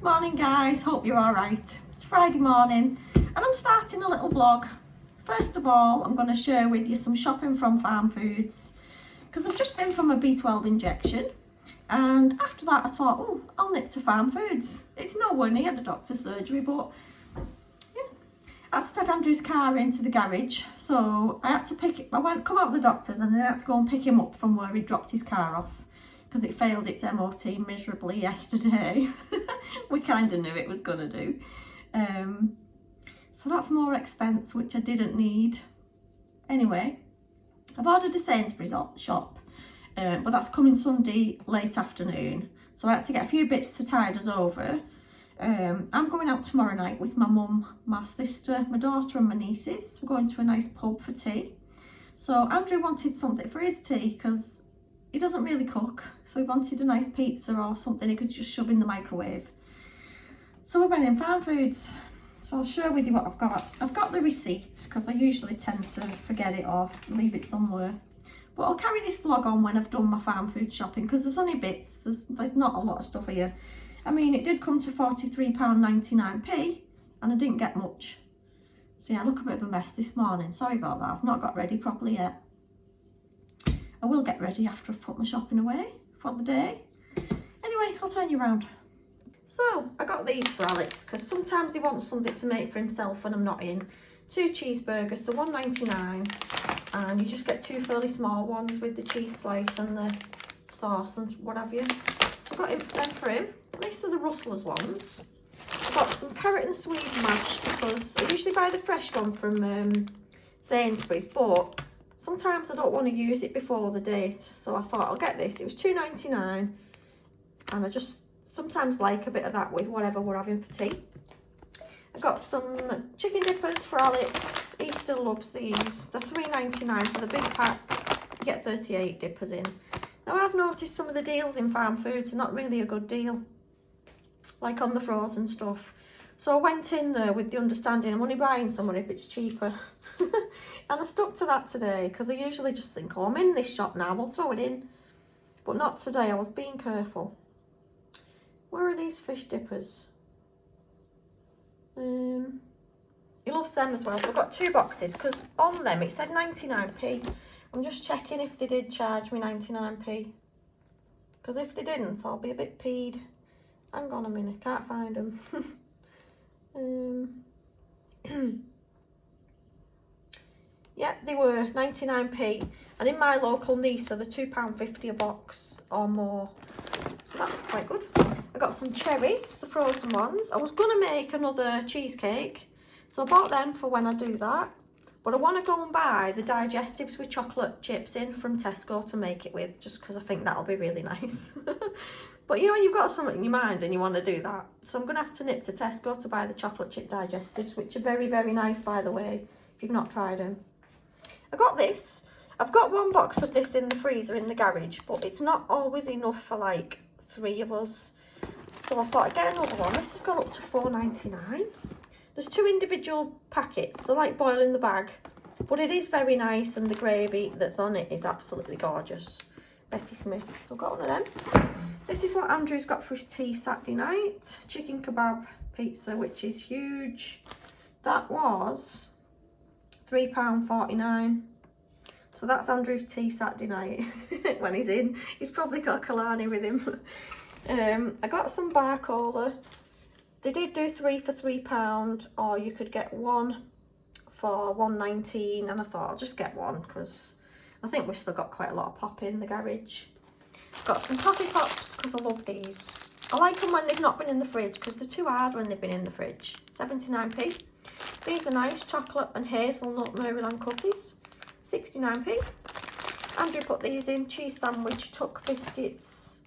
Morning guys, hope you're alright. It's Friday morning and I'm starting a little vlog. First of all, I'm going to share with you some shopping from Farmfoods because I've just been from a B12 injection, and after that I thought, oh, I'll nip to Farmfoods. It's nowhere near the doctor's surgery, but yeah, I had to take Andrew's car into the garage, so I had to come out of the doctor's and then I had to go and pick him up from where he dropped his car off, because it failed its MOT miserably yesterday. We kind of knew it was going to do. So that's more expense, which I didn't need. Anyway, I've ordered a Sainsbury's shop, but that's coming Sunday late afternoon. So I had to get a few bits to tide us over. I'm going out tomorrow night with my mum, my sister, my daughter and my nieces. We're going to a nice pub for tea. So Andrew wanted something for his tea because he doesn't really cook, so he wanted a nice pizza or something he could just shove in the microwave. So we went in Farmfoods. So I'll share with you what I've got. I've got the receipt because I usually tend to forget it or leave it somewhere. But I'll carry this vlog on when I've done my Farmfood shopping because there's only bits. There's not a lot of stuff here. I mean, it did come to £43.99p and I didn't get much. So yeah, I look a bit of a mess this morning. Sorry about that. I've not got ready properly yet. I will get ready after I've put my shopping away for the day. Anyway, I'll turn you around. So, I got these for Alex because sometimes he wants something to make for himself when I'm not in. 2 cheeseburgers, they're £1.99, and you just get 2 fairly small ones with the cheese slice and the sauce and what have you. So I got them for him. These are the Rustlers ones. I got some carrot and Swede mash because I usually buy the fresh one from Sainsbury's, but sometimes I don't want to use it before the date, so I thought I'll get this. It was £2.99, and I just sometimes like a bit of that with whatever we're having for tea. I got some chicken dippers for Alex. He still loves these. They're £3.99 for the big pack. You get 38 dippers in. Now I've noticed some of the deals in Farmfoods are not really a good deal, like on the frozen stuff. So I went in there with the understanding I'm only buying somewhere if it's cheaper. And I stuck to that today because I usually just think, oh, I'm in this shop now, I'll throw it in. But not today, I was being careful. Where are these fish dippers? He loves them as well. So I've got 2 boxes because on them it said 99p. I'm just checking if they did charge me 99p. Because if they didn't, I'll be a bit peed. Hang on a minute, can't find them. Yeah, they were 99p, and in my local Nice, they're £2.50 a box or more, so that was quite good. I got some cherries, the frozen ones. I was going to make another cheesecake, so I bought them for when I do that, but I want to go and buy the digestives with chocolate chips in from Tesco to make it with, just because I think that'll be really nice. But you know, you've got something in your mind and you want to do that, so I'm going to have to nip to Tesco to buy the chocolate chip digestives, which are very, very nice, by the way, if you've not tried them. I got this. I've got 1 box of this in the freezer in the garage, but it's not always enough for like 3 of us. So I thought I'd get another one. This has gone up to £4.99. There's 2 individual packets. They're like boil in the bag, but it is very nice, and the gravy that's on it is absolutely gorgeous. Betty Smith's. So I got one of them. This is what Andrew's got for his tea Saturday night. Chicken kebab pizza, which is huge. That was £3.49. So that's Andrew's tea Saturday night when he's in. He's probably got Kalani with him. I got some bar cola. They did do 3 for £3, or you could get 1 for £1.19, and I thought I'll just get 1 because I think we've still got quite a lot of pop in the garage. Got some toffee pops because I love these. I like them when they've not been in the fridge because they're too hard when they've been in the fridge. 79p. These are nice, chocolate and hazelnut Maryland cookies, 69p. Andrew put these in, cheese sandwich, tuck biscuits.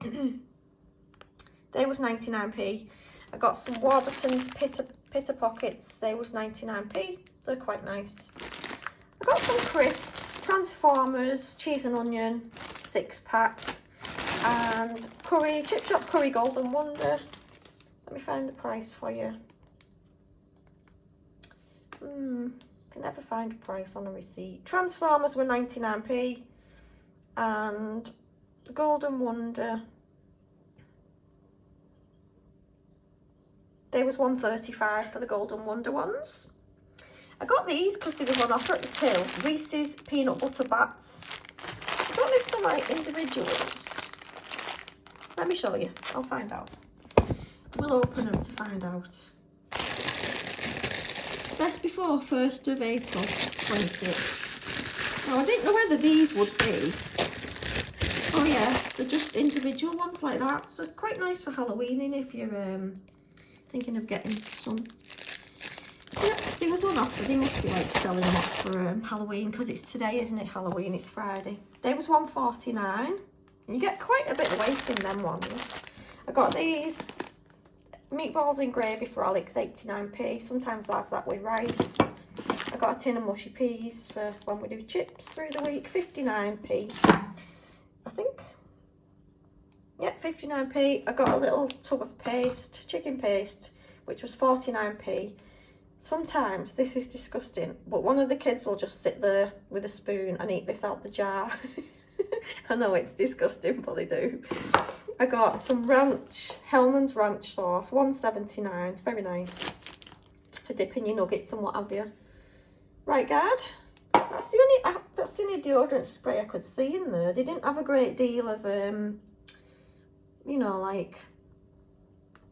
They was 99p. I got some Warburton's pitter pockets, they was 99p. They're quite nice. I got some crisps, Transformers, cheese and onion, 6-pack, and curry, chip shop curry Golden Wonder. Let me find the price for you. Can never find a price on a receipt. Transformers were 99p, and the Golden Wonder They was £1.35 for the Golden Wonder ones. I got these because they was on offer at the till. Reese's peanut butter bats. I don't know if they're like individuals. Let me show you. I'll find out. We'll open them to find out. Best before 1st of April 26. Now I didn't know whether these would be. Oh yeah, they're just individual ones like that. So quite nice for Halloweening if you're thinking of getting some. Yep, they was on offer. They must be like selling them off for Halloween because it's today, isn't it? Halloween, it's Friday. They was £1.49. And you get quite a bit of weight in them ones. I got these meatballs in gravy for Alex, 89p. Sometimes that's that with rice. I got a tin of mushy peas for when we do chips through the week, 59p. I think. Yeah, 59p. I got a little tub of paste, chicken paste, which was 49p. Sometimes, this is disgusting, but one of the kids will just sit there with a spoon and eat this out the jar. I know it's disgusting, but they do. I got some ranch, Hellman's ranch sauce, £1.79. It's very nice for dipping your nuggets and what have you. Right, guard. That's the only deodorant spray I could see in there. They didn't have a great deal of, you know, like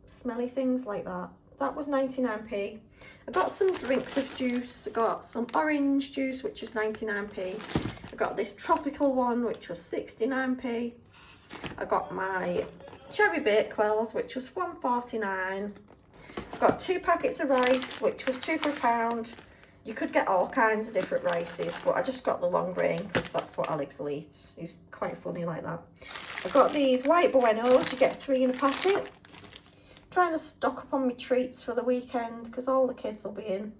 smelly things like that. That was 99p. I got some drinks of juice. I got some orange juice, which was 99p. I got this tropical one, which was 69p. I got my cherry bakewells, which was £1.49. I got 2 packets of rice, which was 2 for £1. You could get all kinds of different rices, but I just got the long grain because that's what Alex will eat. He's quite funny like that. I got these white Buenos. You get 3 in a packet. Trying to stock up on my treats for the weekend because all the kids will be in.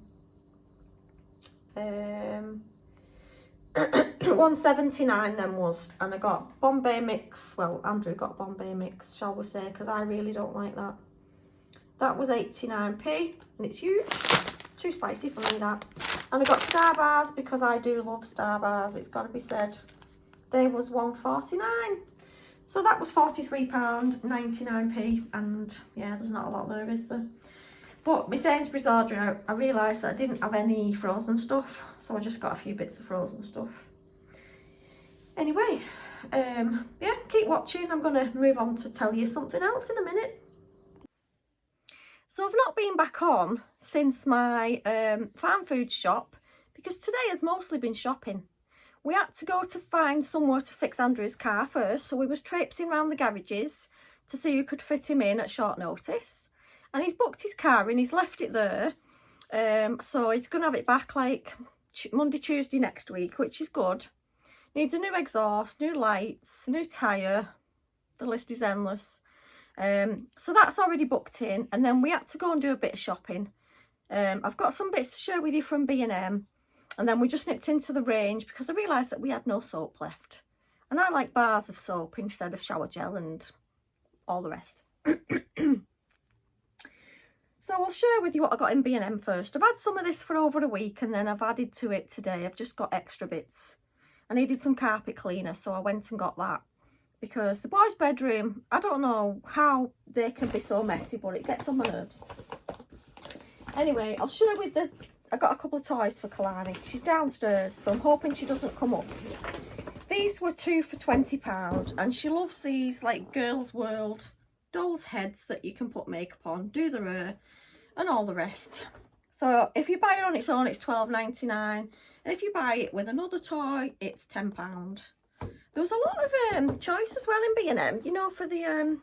£1.79 then was, and I got Bombay mix. Well, Andrew got Bombay mix, shall we say, because I really don't like that. That was 89p, and it's huge. Too spicy for me, that. And I got Star Bars because I do love Star Bars. It's got to be said. They was £1.49. So that was £43.99p, and yeah, there's not a lot there, is there? But my Sainsbury's order, I realised that I didn't have any frozen stuff, so I just got a few bits of frozen stuff. Anyway, yeah, keep watching. I'm going to move on to tell you something else in a minute. So I've not been back on since my Farmfoods shop because today has mostly been shopping. We had to go to find somewhere to fix Andrew's car first, so we was traipsing around the garages to see who could fit him in at short notice. And he's booked his car and he's left it there, so he's going to have it back like Monday, Tuesday next week, which is good. Needs a new exhaust, new lights, new tyre. The list is endless. So that's already booked in, and then we had to go and do a bit of shopping. I've got some bits to share with you from B&M. And then we just nipped into the range because I realised that we had no soap left. And I like bars of soap instead of shower gel and all the rest. So I'll share with you what I got in B&M first. I've had some of this for over a week and then I've added to it today. I've just got extra bits. I needed some carpet cleaner, so I went and got that. Because the boys' bedroom, I don't know how they can be so messy, but it gets on my nerves. Anyway, I'll share with the... I got a couple of toys for Kalani. She's downstairs, so I'm hoping she doesn't come up. These were 2 for £20, and she loves these like Girls' World dolls' heads that you can put makeup on, do their hair, and all the rest. So if you buy it on its own, it's £12.99, and if you buy it with another toy, it's £10. There was a lot of choice as well in B&M, you know, for the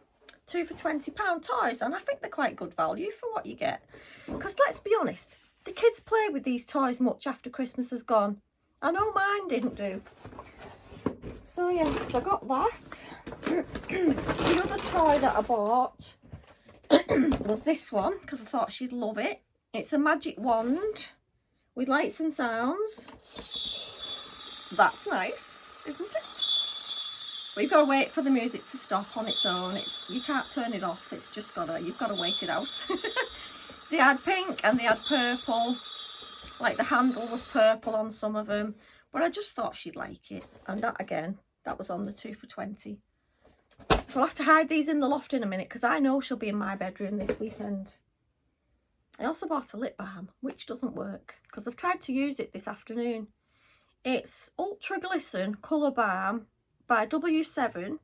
2 for £20 toys, and I think they're quite good value for what you get. Because let's be honest, the kids play with these toys much after Christmas has gone. I know mine didn't do. So yes, I got that. The other toy that I bought was this one because I thought she'd love it. It's a magic wand with lights and sounds. That's nice, isn't it? But you've got to wait for the music to stop on its own. You can't turn it off. It's just you've got to wait it out. They had pink and they had purple. Like the handle was purple on some of them. But I just thought she'd like it. And that again, that was on the 2 for £20. So I'll have to hide these in the loft in a minute because I know she'll be in my bedroom this weekend. I also bought a lip balm, which doesn't work because I've tried to use it this afternoon. It's Ultra Glisten Colour Balm by W7.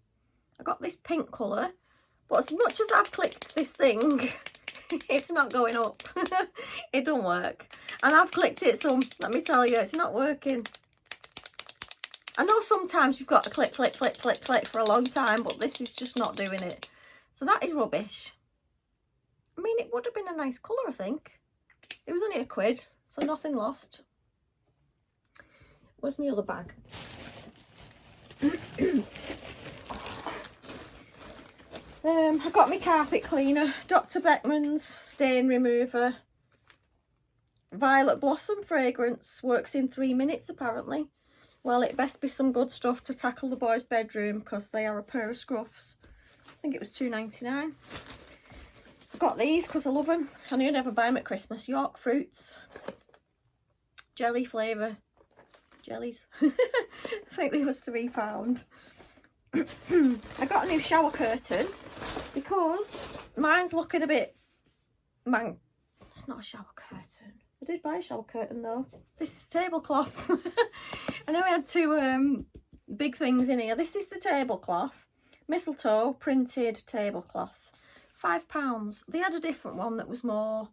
I got this pink colour, but as much as I've clicked this thing, it's not going up. It don't work. And I've clicked it some, let me tell you, it's not working. I know sometimes you've got to click, click, click, click, click for a long time, but this is just not doing it. So that is rubbish. I mean, it would have been a nice colour, I think. It was only £1, so nothing lost. Where's my other bag? I got my carpet cleaner, Dr. Beckman's stain remover. Violet Blossom fragrance, works in 3 minutes apparently. Well, it best be some good stuff to tackle the boys' bedroom because they are a pair of scruffs. I think it was £2.99. I got these because I love them. I knew I'd never buy them at Christmas. York Fruits. Jelly flavour. Jellies. I think they was £3. I got a new shower curtain because mine's looking a bit it's not a shower curtain. I did buy a shower curtain though. This is tablecloth. I know we had two big things in here. This is the tablecloth. Mistletoe printed tablecloth. £5. They had a different one that was more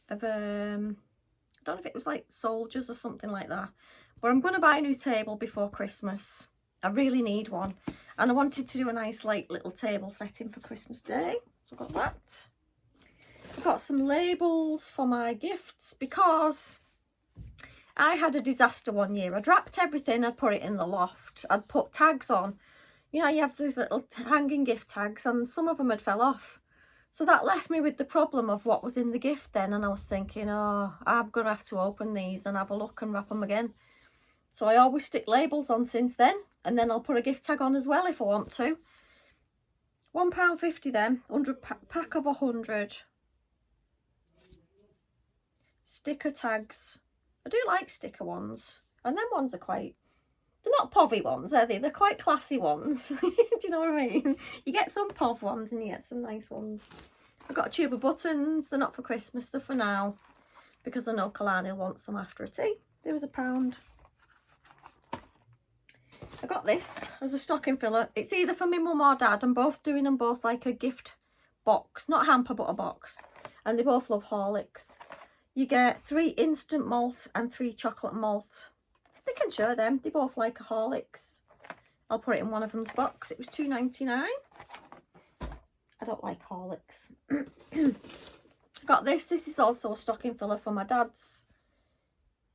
of I don't know if it was like soldiers or something like that. But I'm going to buy a new table before Christmas. I really need one. And I wanted to do a nice like little table setting for Christmas Day. So I got that. I got some labels for my gifts because I had a disaster one year. I'd wrapped everything, I'd put it in the loft. I'd put tags on. You know, you have these little hanging gift tags and some of them had fell off. So that left me with the problem of what was in the gift then. And I was thinking, oh, I'm going to have to open these and have a look and wrap them again. So I always stick labels on since then. And then I'll put a gift tag on as well if I want to. £1.50 then. 100 pack of 100. Sticker tags. I do like sticker ones. And them ones are quite... They're not povy ones, are they? They're quite classy ones. Do you know what I mean? You get some pov ones and you get some nice ones. I've got a tube of buttons. They're not for Christmas. They're for now. Because I know Kalani will want some after a tea. There was £1. I got this as a stocking filler. It's either for my mum or dad. I'm both doing them both like a gift box. Not hamper, but a box. And they both love Horlicks. You get 3 instant malt and 3 chocolate malt. They can share them. They both like a Horlicks. I'll put it in one of them's box. It was £2.99. I don't like Horlicks. Got this. This is also a stocking filler for my dad's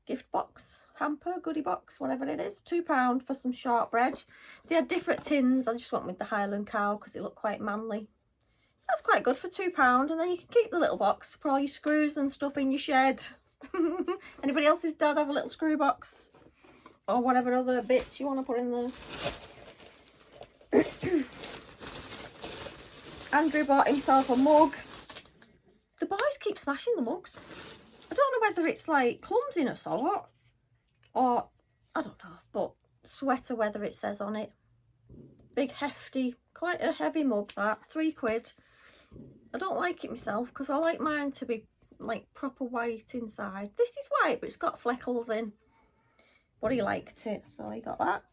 gift box, hamper, goodie box, whatever it is. £2 for some shortbread. They had different tins. I just went with the Highland Cow because it looked quite manly. That's quite good for £2. And then you can keep the little box for all your screws and stuff in your shed. Anybody else's dad have a little screw box? Or whatever other bits you want to put in there. Andrew bought himself a mug. The boys keep smashing the mugs. I don't know whether it's like clumsiness or what. Or, I don't know, but sweater weather it says on it. Big hefty, quite a heavy mug that, £3. I don't like it myself because I like mine to be like proper white inside. This is white but it's got fleckles in. But he liked it, so he got that.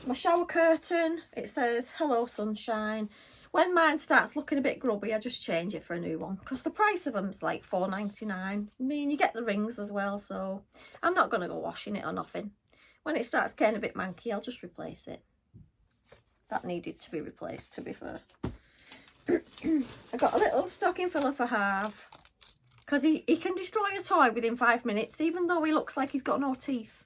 My shower curtain, it says hello sunshine. When mine starts looking a bit grubby, I just change it for a new one because the price of them's like £4.99. I mean, you get the rings as well, so I'm not going to go washing it or nothing. When it starts getting a bit manky, I'll just replace it. That needed to be replaced, to be fair. I got a little stocking filler for Harv because he can destroy a toy within 5 minutes, even though he looks like he's got no teeth.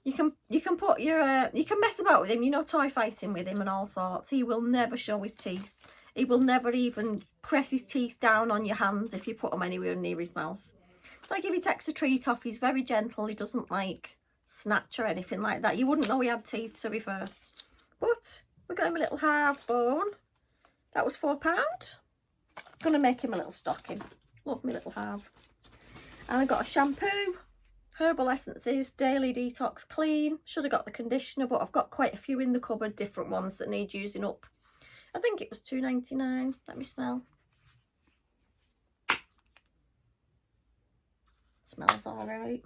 You can put your you can mess about with him, you know, toy fighting with him and all sorts. He will never show his teeth. He will never even press his teeth down on your hands if you put them anywhere near his mouth. It's like if he takes a treat off, he's very gentle. He doesn't like snatch or anything like that. You wouldn't know he had teeth, to be fair. But we got him a little Harv bone. That was £4. Gonna make him a little stocking. Love me little Harv. And I got a shampoo. Herbal Essences, Daily Detox Clean. Should have got the conditioner, but I've got quite a few in the cupboard, different ones that need using up. I think it was £2.99. Let me smell. Smells alright.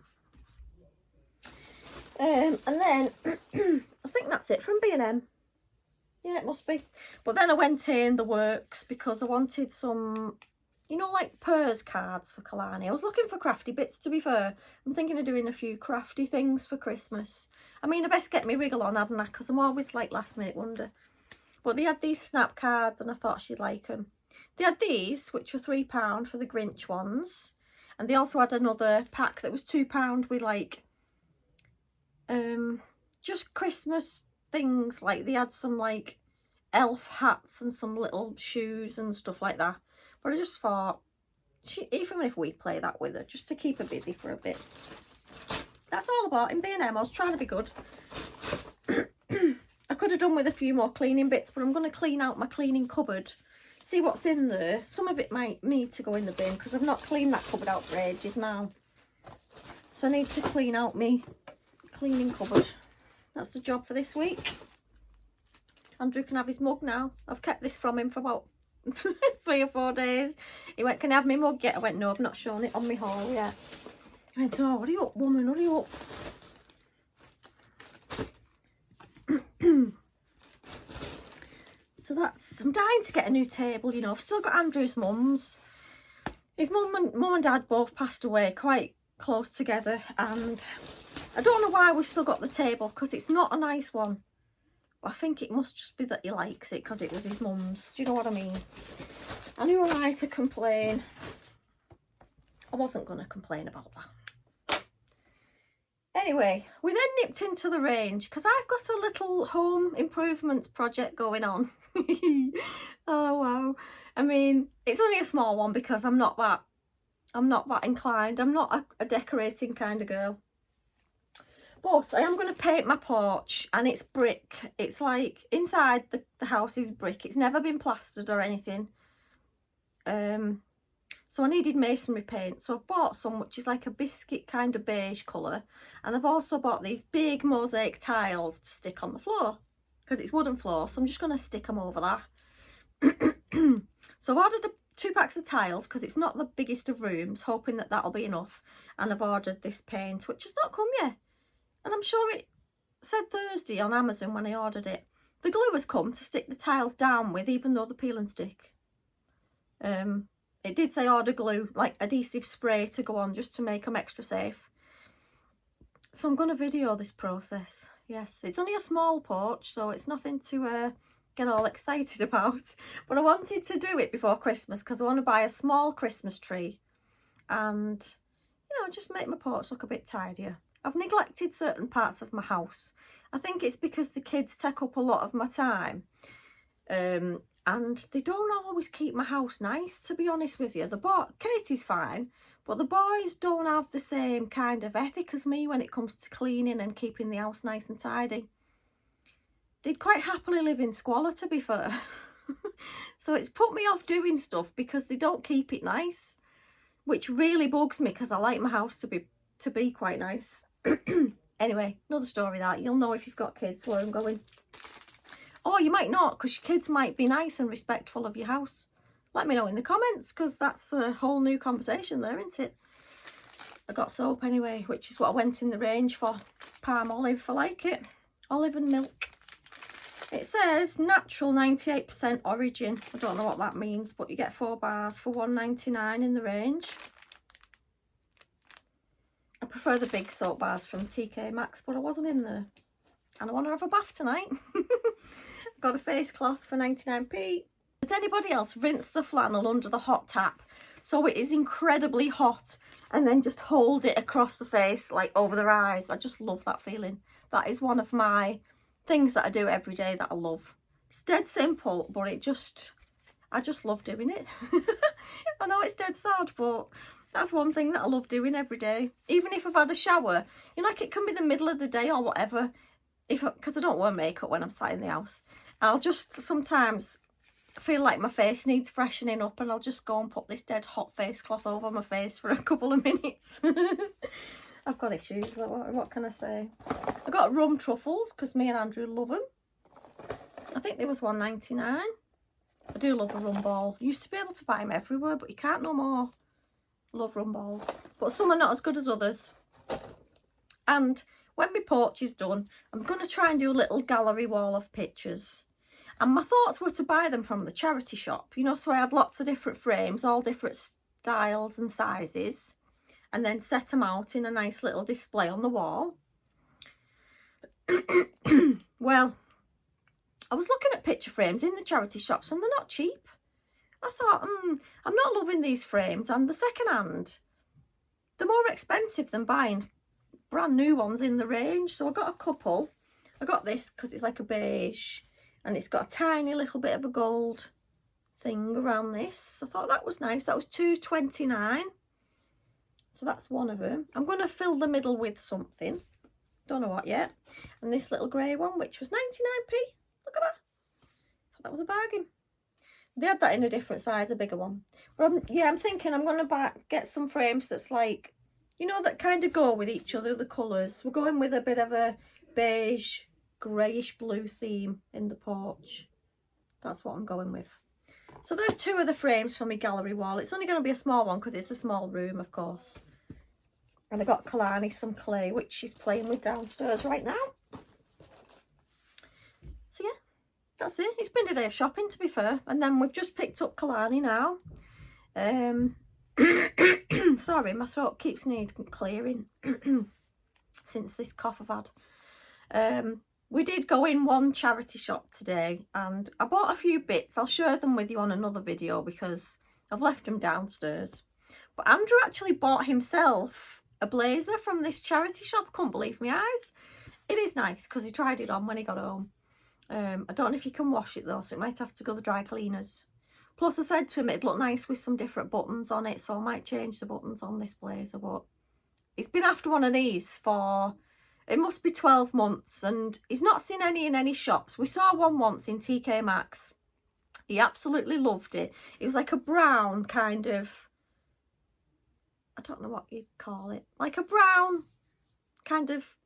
And then I think that's it from B&M. Yeah, it must be. But then I went in the works because I wanted some, you know, like purse cards for Kalani. I was looking for crafty bits, to be fair. I'm thinking of doing a few crafty things for Christmas. I mean, I best get me wriggle on, hadn't I? Because I'm always like last minute wonder. But they had these snap cards and I thought she'd like them. They had these, which were £3 for the Grinch ones. And they also had another pack that was £2 with like, just Christmas things. Like they had some like elf hats and some little shoes and stuff like that. But I just thought, even if we play that with her, just to keep her busy for a bit. That's all about in B&M. I was trying to be good. I could have done with a few more cleaning bits, but I'm going to clean out my cleaning cupboard. See what's in there. Some of it might need to go in the bin because I've not cleaned that cupboard out for ages now. So I need to clean out my cleaning cupboard. That's the job for this week. Andrew can have his mug now. I've kept this from him for about 3 or 4 days. He went, can I have my mug yet? I went, no, I've not shown it on my haul yet. He went, oh, hurry up, woman, hurry up. So that's, I'm dying to get a new table, you know. I've still got Andrew's mum's. His mum and dad both passed away quite close together, and I don't know why we've still got the table, because it's not a nice one. But I think it must just be that he likes it because it was his mum's. Do you know what I mean? And who am I to complain? I wasn't going to complain about that. Anyway, we then nipped into the range because I've got a little home improvements project going on. Oh wow. I mean, it's only a small one because I'm not that inclined. I'm not a decorating kind of girl. But I am going to paint my porch, and it's brick. It's like inside the house is brick. It's never been plastered or anything. So I needed masonry paint. So I've bought some, which is like a biscuit kind of beige colour. And I've also bought these big mosaic tiles to stick on the floor because it's wooden floor. So I'm just going to stick them over that. So I've ordered 2 packs of tiles because it's not the biggest of rooms, hoping that that'll be enough. And I've ordered this paint, which has not come yet. And I'm sure it said Thursday on Amazon when I ordered it. The glue has come to stick the tiles down with, even though the peel and stick. It did say order glue, like adhesive spray to go on, just to make them extra safe. So I'm going to video this process. Yes, it's only a small porch, so it's nothing to get all excited about. But I wanted to do it before Christmas because I want to buy a small Christmas tree. And, you know, just make my porch look a bit tidier. I've neglected certain parts of my house. I think it's because the kids take up a lot of my time. And they don't always keep my house nice, to be honest with you. Katie's fine, but the boys don't have the same kind of ethic as me when it comes to cleaning and keeping the house nice and tidy. They'd quite happily live in squalor, to be fair. So it's put me off doing stuff because they don't keep it nice, which really bugs me because I like my house to be quite nice. Anyway, another story that. You'll know if you've got kids where I'm going. Or you might not, because your kids might be nice and respectful of your house. Let me know in the comments, because that's a whole new conversation there, isn't it? I got soap anyway, which is what I went in the range for. Palm olive, I like it. Olive and milk. It says natural 98% origin. I don't know what that means, but you get 4 bars for £1.99 in the range. I prefer the big soap bars from TK Maxx, but I wasn't in there. And I want to have a bath tonight. Got a face cloth for 99p. Does anybody else rinse the flannel under the hot tap so it is incredibly hot and then just hold it across the face, like over their eyes? I just love that feeling. That is one of my things that I do every day that I love. It's dead simple, but I just love doing it. I know it's dead sad, but that's one thing that I love doing every day. Even if I've had a shower, you know, like it can be the middle of the day or whatever. Because I don't wear makeup when I'm sat in the house. I'll just sometimes feel like my face needs freshening up, and I'll just go and put this dead hot face cloth over my face for a couple of minutes. I've got issues, what can I say? I got rum truffles because me and Andrew love them. I think they was £1.99. I do love a rum ball. Used to be able to buy them everywhere, but you can't no more. Love rum balls. But some are not as good as others. And when my porch is done, I'm going to try and do a little gallery wall of pictures. And my thoughts were to buy them from the charity shop, you know, so I had lots of different frames, all different styles and sizes, and then set them out in a nice little display on the wall. Well, I was looking at picture frames in the charity shops and they're not cheap. I thought, I'm not loving these frames, and the second hand, they're more expensive than buying brand new ones in the range. So I got a couple. I got this because it's like a beige and it's got a tiny little bit of a gold thing around this. I thought that was nice. That was £2.29. So that's one of them. I'm going to fill the middle with something. Don't know what yet. And this little grey one, which was 99p. Look at that. Thought that was a bargain. They had that in a different size, a bigger one. But I'm thinking I'm going to get some frames that's like, you know, that kind of go with each other, the colours. We're going with a bit of a beige, greyish blue theme in the porch. That's what I'm going with. So there's two of the frames for my gallery wall. It's only going to be a small one because it's a small room, of course. And I got Kalani some clay, which she's playing with downstairs right now. So yeah, that's it. It's been a day of shopping, to be fair. And then we've just picked up Kalani now. Sorry, my throat keeps needing clearing since this cough I've had. We did go in one charity shop today and I bought a few bits. I'll share them with you on another video because I've left them downstairs. But Andrew actually bought himself a blazer from this charity shop. I couldn't believe my eyes. It is nice because he tried it on when he got home. I don't know if you can wash it though, so it might have to go to the dry cleaners. Plus I said to him it'd look nice with some different buttons on it, so I might change the buttons on this blazer. But he's been after one of these for, it must be 12 months, and he's not seen any in any shops. We saw one once in TK Maxx. He absolutely loved it. It was like a brown kind of, I don't know what you'd call it, like a brown kind of,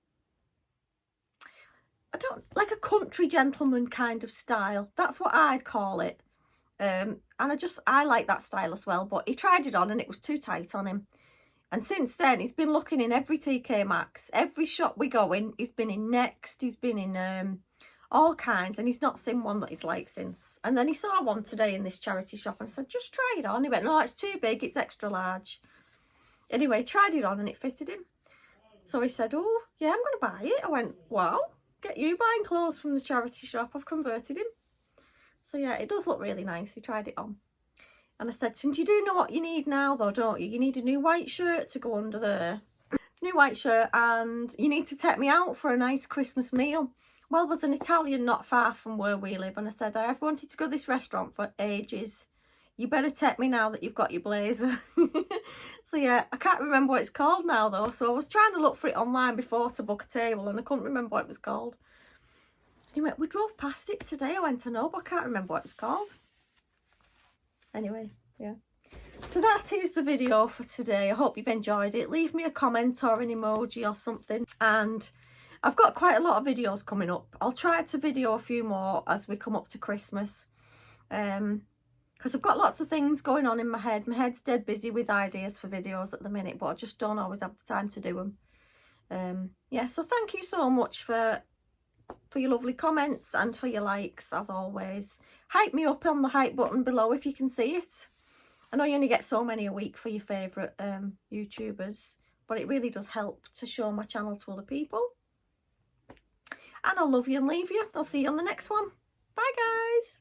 like a country gentleman kind of style. That's what I'd call it. And I like that style as well, but he tried it on and it was too tight on him. And since then, he's been looking in every TK Maxx, every shop we go in. He's been in Next, he's been in all kinds, and he's not seen one that he's liked since. And then he saw one today in this charity shop and I said, just try it on. He went, no, it's too big, it's extra large. Anyway, he tried it on and it fitted him. So he said, oh, yeah, I'm going to buy it. I went, wow, get you buying clothes from the charity shop. I've converted him. So yeah, it does look really nice. He tried it on. And I said to him, you do know what you need now though, don't you? You need a new white shirt to go under there. New white shirt, and you need to take me out for a nice Christmas meal. Well, there's an Italian not far from where we live. And I said, I have wanted to go to this restaurant for ages. You better take me now that you've got your blazer. So yeah, I can't remember what it's called now though. So I was trying to look for it online before to book a table and I couldn't remember what it was called. He went, we drove past it today. I went, I know, but I can't remember what it was called. Anyway, yeah. So that is the video for today. I hope you've enjoyed it. Leave me a comment or an emoji or something. And I've got quite a lot of videos coming up. I'll try to video a few more as we come up to Christmas. Because I've got lots of things going on in my head. My head's dead busy with ideas for videos at the minute, but I just don't always have the time to do them. Yeah, so thank you so much for your lovely comments and for your likes, as always. Hype me up on the hype button below if you can see it. I know you only get so many a week for your favourite YouTubers, but it really does help to show my channel to other people. And I'll love you and leave you. I'll see you on the next one. Bye guys.